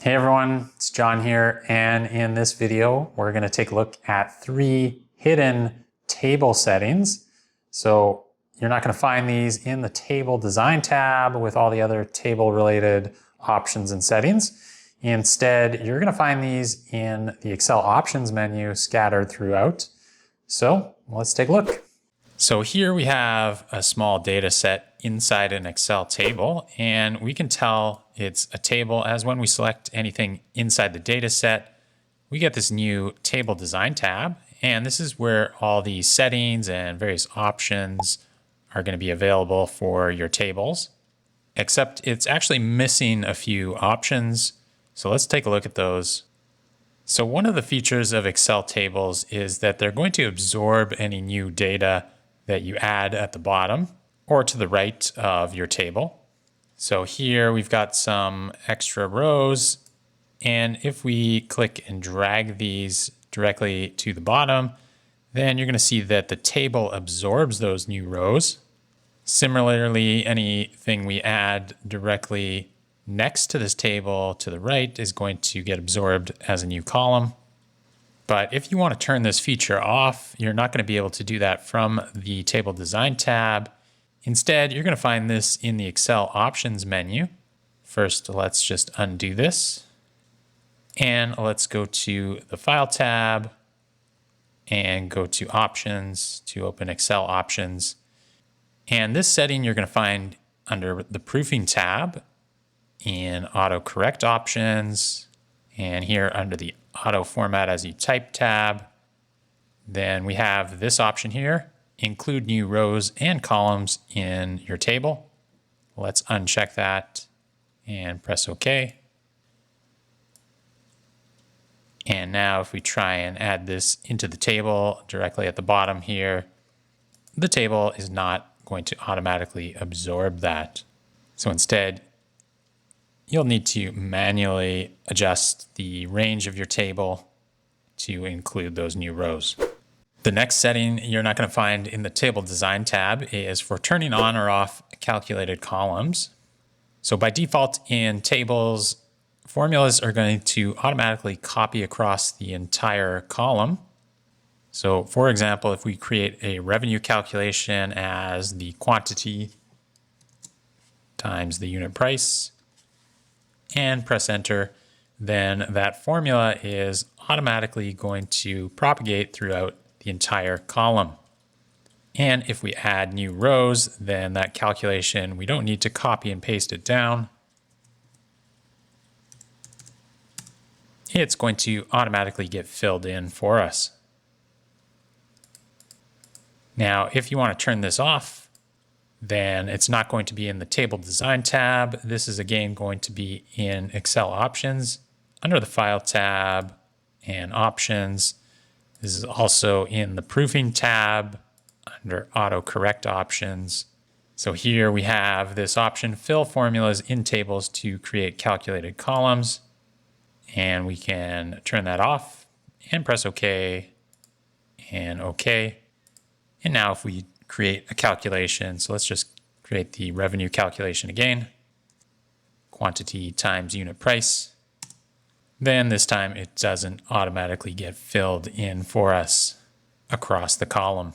Hey everyone, it's John here, and in this video we're going to take a look at 3 hidden table settings. So you're not going to find these in the table design tab with all the other table related options and settings. Instead, you're going to find these in the Excel options menu scattered throughout. So let's take a look. So here we have a small data set inside an Excel table, and we can tell it's a table as when we select anything inside the data set, we get this new table design tab, and this is where all the settings and various options are going to be available for your tables, except it's actually missing a few options. So let's take a look at those. So one of the features of Excel tables is that they're going to absorb any new data that you add at the bottom or to the right of your table. So here we've got some extra rows, and if we click and drag these directly to the bottom, then you're going to see that the table absorbs those new rows. Similarly, anything we add directly next to this table to the right is going to get absorbed as a new column. But if you want to turn this feature off, you're not going to be able to do that from the Table Design tab. Instead, you're going to find this in the Excel Options menu. First, let's just undo this. And let's go to the File tab and go to Options to open Excel Options. And this setting you're going to find under the Proofing tab in Autocorrect Options, and here under the Auto Format as you type tab. Then we have this option here, include new rows and columns in your table. Let's uncheck that and press OK. And now if we try and add this into the table directly at the bottom here, the table is not going to automatically absorb that. So instead, you'll need to manually adjust the range of your table to include those new rows. The next setting you're not going to find in the Table Design tab is for turning on or off calculated columns. So by default in tables, formulas are going to automatically copy across the entire column. So for example, if we create a revenue calculation as the quantity times the unit price, and press enter, then that formula is automatically going to propagate throughout the entire column. And if we add new rows, then that calculation, we don't need to copy and paste it down. It's going to automatically get filled in for us. Now, if you want to turn this off, then it's not going to be in the Table Design tab. This is again going to be in Excel Options under the File tab and Options. This is also in the Proofing tab under Autocorrect Options. So here we have this option, Fill Formulas in Tables to create calculated columns. And we can turn that off and press OK and OK. And now if we create a calculation, so let's just create the revenue calculation again, quantity times unit price, then this time it doesn't automatically get filled in for us across the column.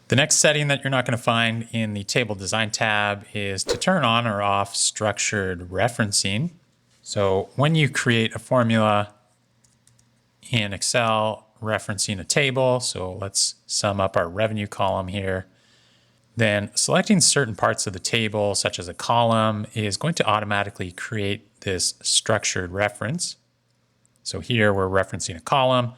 The next setting that you're not going to find in the Table Design tab is to turn on or off structured referencing. So when you create a formula in Excel referencing a table, so let's sum up our revenue column here, then selecting certain parts of the table, such as a column, is going to automatically create this structured reference. So here we're referencing a column,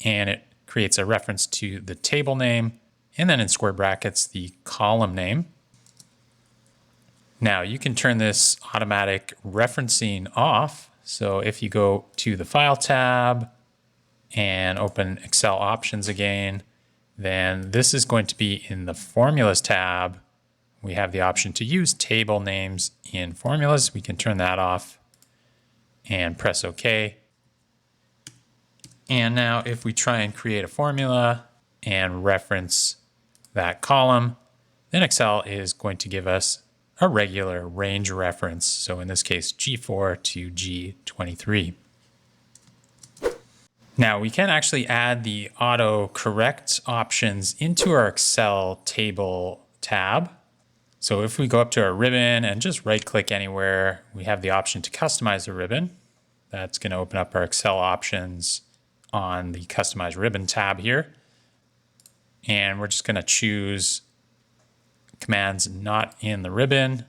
and it creates a reference to the table name, and then in square brackets, the column name. Now you can turn this automatic referencing off. So if you go to the File tab and open Excel Options again, then this is going to be in the Formulas tab. We have the option to use table names in formulas. We can turn that off and press OK. And now if we try and create a formula and reference that column, then Excel is going to give us a regular range reference. So in this case, G4 to G23. Now we can actually add the autocorrect options into our Excel table tab. So if we go up to our ribbon and just right click anywhere, we have the option to customize the ribbon. That's going to open up our Excel options on the customize ribbon tab here. And we're just going to choose commands not in the ribbon.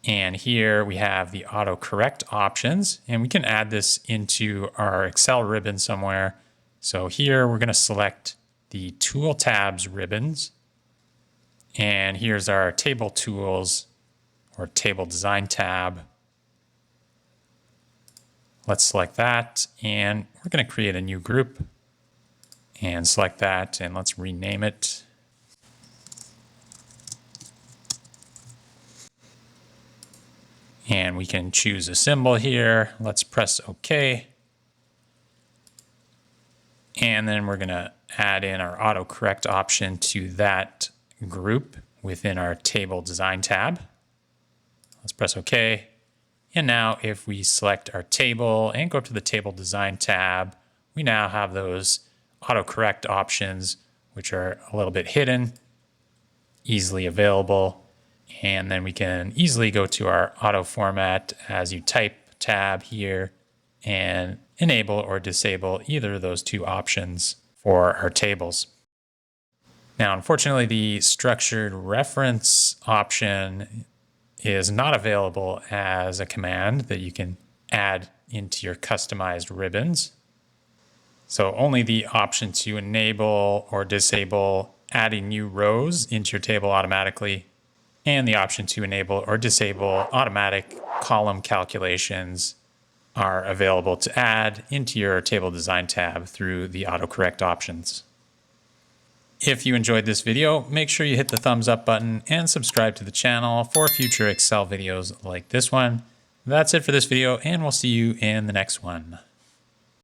And here we have the autocorrect options, and we can add this into our Excel ribbon somewhere. So here we're going to select the tool tabs ribbons. And here's our table tools or table design tab. Let's select that, and we're going to create a new group and select that, and let's rename it. And we can choose a symbol here. Let's press OK. And then we're going to add in our autocorrect option to that group within our table design tab. Let's press OK. And now if we select our table and go up to the table design tab, we now have those autocorrect options, which are a little bit hidden, easily available. And then we can easily go to our auto format as you type tab here and enable or disable either of those two options for our tables. Now, unfortunately, the structured reference option is not available as a command that you can add into your customized ribbons. So only the option to enable or disable adding new rows into your table automatically, and the option to enable or disable automatic column calculations are available to add into your table design tab through the autocorrect options. If you enjoyed this video, make sure you hit the thumbs up button and subscribe to the channel for future Excel videos like this one. That's it for this video, and we'll see you in the next one.